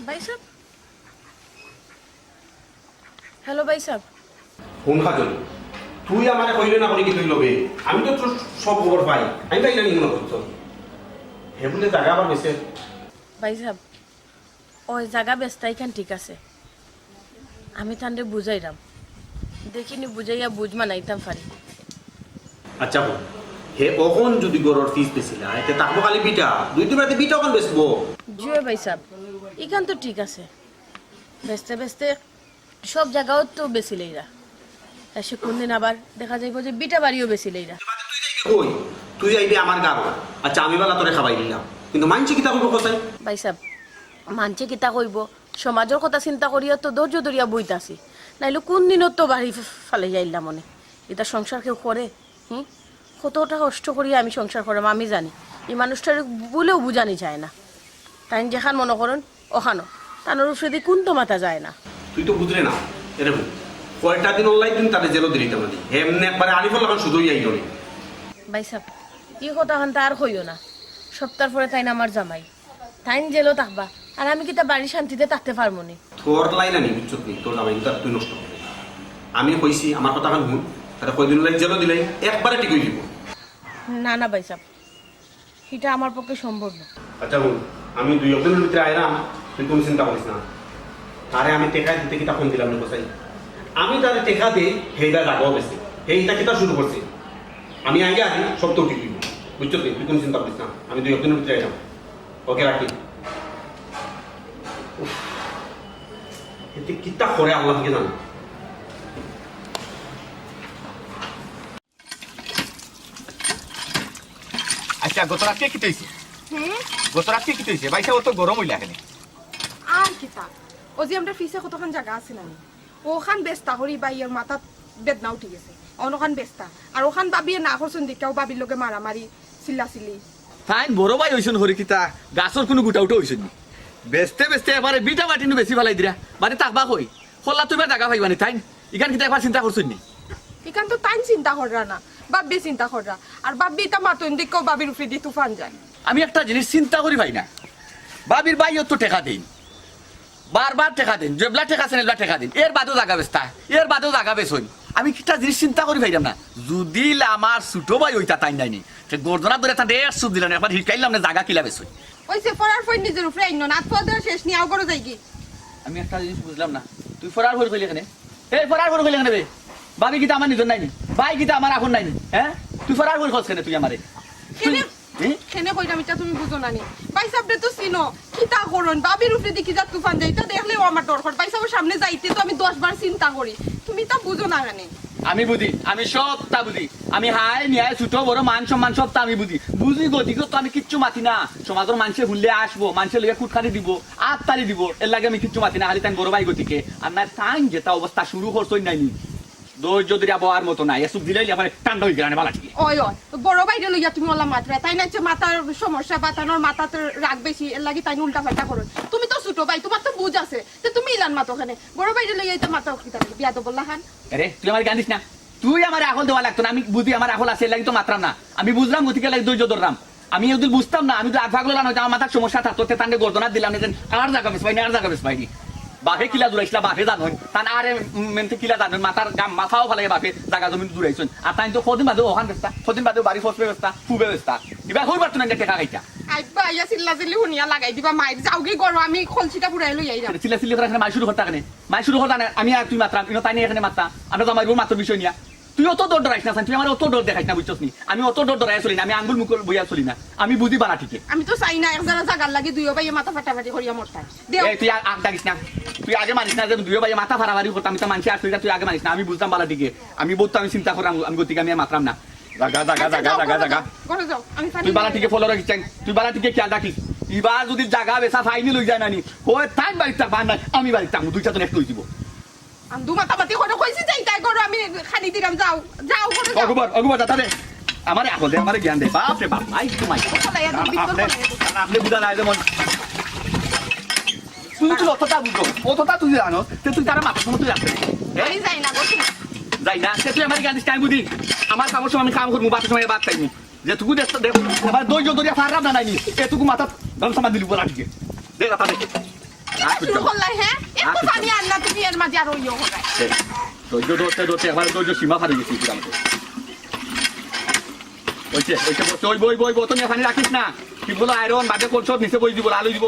भाई साहब हेलो भाई साहब ফোন কাজল তুই আমারে কইলে না করি কি তুই লবে আমি তো তোর সব খবর পাই আমি তাই জানি মনে করছ হে বলে জায়গা আবার বেশে भाई साहब ওই জায়গা বেস্তাই খান ঠিক আছে আমি তান্ডে বুঝাইরাম দেখিনি বুঝাইয়া বুঝমা নাইতাম পারি আচ্ছা বল হে কখন যদি গরর ফিস পেছিলা এতে তাকবো খালি বিটা দুই দিন রাতে বিটা কখন বেচবো জুয়ে ভাই সাহেব এখান তো ঠিক আছে বেচতে বেচতে সব জায়গাও তো বেশি লইরা এসে কোনদিন আবার দেখা যাইব যে বিটা বাড়িও বেশি লইরা কই তুই আইবি আমার গাব আচ্ছা আমি বেলা তোরে খাবাই দিলাম কিন্তু মানছি কি তা কইব কোথায় ভাই সাহেব মানছে কিতা কইব সমাজের কথা চিন্তা করিয়া তো ধৈর্য ধরিয়া বইতাছি নাইলে কোন দিনও তো বাড়ি ফালে যাইলাম মনে এটা সংসার কেউ করে কতটা কষ্ট করিয়া আমি সংসার করাম আমি জানি এই মানুষটার বলেও বুঝানি যায় না তাই যেখান মনে করেন ওখানো তানোর উপরে কোন তো মাথা যায় না তুই তো বুঝলে না এরকম কয়টা দিন অনলাইন দিন তাদের জেলও দিতে পারি এমনি একবারে আলিফল লাগান শুধুই আইল নি ভাই সাহেব এই কথা খান আর হইও না সপ্তাহ পরে তাই না আমার জামাই তাই জেলও থাকবা আর আমি কি তা বাড়ি শান্তিতে থাকতে পারবো নি তোর লাইন আনি বুঝছত নি তোর জামাই তার তুই নষ্ট করবি আমি কইছি আমার কথা খান শুন তারা কয়দিন লাইন জেলও দিলাই একবারে ঠিক হয়ে দিব না না ভাই সাহেব এটা আমার পক্ষে সম্ভব না আচ্ছা বল আমি দুই একদিনের ভিতরে আইলাম তুই কোনো চিন্তা করিস না তারে আমি টেকা দিতে কিতা ফোন দিলাম কোথায় আমি তারে টেকা দিই সেইটা রাগাও বেশি সেইটা কিতা শুরু করছি আমি আগে আগে সব তো ঠিক দিব বুঝছো তুই কোনো চিন্তা করিস না আমি দুই একদিনের ভিতরে আইলাম ওকে রাখি এতে কিতা করে আল্লাহকে জানো আচ্ছা গত রাতে কি হইছে গত রাতে কি হইছে বাইসা অত গরম হইলা কেন আর কিতা ও যে আমরা ফিসে কতক্ষণ জায়গা আছে না ওখান বেস্তা হরি বাইয়ের মাথা বেদনা উঠি গেছে অনখান বেস্তা আর ওখান বাবিয়ে না করছেন দিকেও বাবির লোকে মারামারি চিল্লাচিল্লি তাই বড় ভাই হইছন হরি কিতা গাছর কোনো গুটা উঠা হইছন বেস্তে বেস্তে এবারে বিটা বাটিনু বেশি ভালাই দিরা মানে তাকবা কই খোলা তুমি জায়গা পাইবানি তাই ইখান কিতা একবার চিন্তা করছন নি এখান তো তাই চিন্তা কররা না বাব্বি চিন্তা কররা আর বাব্বি তা মাতন দিকেও বাবির উপরে দিয়ে তুফান যায় আমি একটা জিনিস চিন্তা করি ভাই না বাবির ভাই তো টেকা দিন বারবার টেকা দিন যেবলা টেকা আছেন এবলা টেকা দিন এর বাদেও জায়গা বেস্তা এর বাদেও জায়গা বেসন আমি একটা জিনিস চিন্তা করি ভাইলাম না যদি আমার ছোটো ভাই ওইটা তাই নাইনি সে গর্দনা ধরে তা দেড় সুদ দিলাম একবার হিটকাইলাম না জায়গা কিলা বেসন ওই সে পড়ার ফোন নিজের উপরে আইন না আত্মা দেওয়ার শেষ নিয়ে আও করে যাই কি আমি একটা জিনিস বুঝলাম না তুই ফরার ভর কইলে এখানে এই ফরার ভর কইলে এখানে বে বাবি কিটা আমার নিজর নাইনি ভাই কিটা আমার এখন নাইনি হ্যাঁ তুই ফরার ভর খোঁজ কেন তুই আমারে কেনে কইরাম এটা তুমি বুঝো না নি ভাই সাহেব তো চিনো কিতা করন বাবির উপরে দেখি যা তুফান যাইতা দেখলেও আমার ডর করে ভাই সাহেবের সামনে যাইতে তো আমি 10 বার চিন্তা করি তুমি তা বুঝো না কেন আমি বুঝি আমি সবটা বুঝি আমি হাই নিয়ায় ছোট বড় মান সম্মান সবটা আমি বুঝি বুঝি গতিকে তো আমি কিচ্ছু মাতি না সমাজের মানুষে ভুললে আসবো মানুষের লেগে কুটখানি দিব আত্মারি দিব এর লাগে আমি কিচ্ছু মাতি না খালি তাই বড় ভাই গতিকে আর না তাই যেটা অবস্থা শুরু করছই নাইনি ধৈর্য ধরে আবার মতো নাই এসব দিলেই আবার ঠান্ডা হয়ে গেলে ভালো ঠিক ওই ওই বড় ভাইরে লইয়া তুমি ওলা মাত্রা তাই না মাথার সমস্যা বাতানোর মাথাতে রাগ বেশি এর লাগি তাই উল্টা পাল্টা করো তুমি তো ছোট ভাই তোমার তো বুঝ আছে তো তুমি ইলান মাতো ওখানে বড় ভাইরে লইয়া তো মাথা কি থাকে বিয়া তো বললা খান আরে তুই আমার গান দিস না তুই আমার আকল দেওয়া লাগতো না আমি বুঝি আমার আকল আছে লাগি তো মাত্রাম না আমি বুঝলাম গতিকে লাগি ধৈর্য ধরলাম আমি যদি বুঝতাম না আমি তো আগ ভাগ লড়ানো আমার মাথার সমস্যা থাকতো তান্ডে গর্দনা দিলাম না আর জায়গা বেশ পাইনি আর জায়গা বেশ পাইনি বাপে কিলা দূরাইছিলা বাপে জানোন তান আরে মেনতে কিলা জানোন মাথার গাম মাথাও ভালো বাপে জায়গা জমি দূরাইছেন আর তাই তো কদিন বাদে ওখান ব্যস্তা কদিন বাদে বাড়ি ফস ব্যবস্থা ফুবে ব্যবস্থা এবার হইবার তো না টেকা খাইতা আইবা আইয়া চিল্লা চিল্লি শুনিয়া লাগাই দিবা মাইর যাও কি করো আমি খলছিটা পুরাই লই আইরা চিল্লা চিল্লি করে মাই শুরু করতে কেন মাই শুরু করতে আমি আর তুই মাত্রা তাই নিয়ে এখানে মাত্রা আমরা তো আমার মাত্র বিষয় নিয়া তুই অত ডর ডরাইস না তুই আমার অত ডর দেখাইস না বুঝছস নি আমি অত ডর ডরাই চলি না আমি আঙ্গুল মুকুল বইয়া চলি না আমি বুঝি বানা ঠিকই আমি তো চাই না একজনের জায়গার লাগি দুইও ভাই মাথা ফাটাফাটি করিয়া মরতাই দেও এই তুই আগ ডাকিস না তুই আগে মানিস না যে দুই ভাই মাথা ফাড়াফাড়ি করতাম আমি তো মানছি আর তুই আগে মানিস না আমি বুঝতাম বালা ঠিকই আমি বলতো আমি চিন্তা করাম আমি গতিকে আমি মাত্রাম না জাগা জাগা জাগা জাগা জাগা ঘরে যাও আমি তুই বালা ঠিকই ফলো রাখিস তুই বালা ঠিকই খেয়াল রাখিস এবার যদি জাগা বেসা ফাইনি লই যায় নানি ওই তাই বাড়িতে থাকবা না আমি বাড়িতে থাকবো দুইটা তো নেক্সট লই দিব আমি দু মাতামাতি করে কইছি যাই তাই করো আমি খালি দিলাম যাও যাও ঘরে যাও অগবর দাদা রে আমারে আকল দে আমারে জ্ঞান দে বাপ রে বাপ আই তোমাই আপনি বুঝা নাই যেমন তুই অতটা বুঝো অতটা তুই জানো তুই তারা মাথা সময় তুই রাখতে এই যাই না গো যাই না তুই আমার জ্ঞান দিস টাইম বুঝি আমার কামড় সময় আমি কাম করবো বাপের সময় বাদ চাইবো যেটুকু দেখো এবার দৈর্য দরিয়া ফারাপ না নাইনি এটুকু মাথা ধন সামান দিলি বলা ঠিক দে দাদা দে শুরু করলাই হ্যাঁ একটু পানি আর না তুমি এর মাঝে আর ইয়ে হবে ধৈর্য ধরতে ধরতে একবার ধৈর্য সীমা পারে গেছি আমাকে ওইছে বই তুমি পানি রাখিস না কি বলো আয়রন বাজে করছো নিচে বই দিব আলু দিব